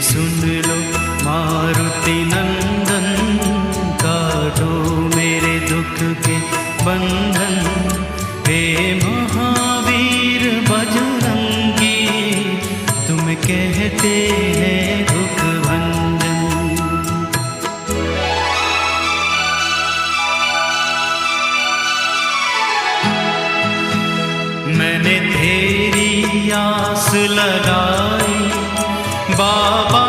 सुन लो मारुति नंदन, काटो मेरे दुख के बंधन। हे महावीर बजरंगी, तुम कहते हैं दुख भंजन। मैंने तेरी आस लगाई बाबा,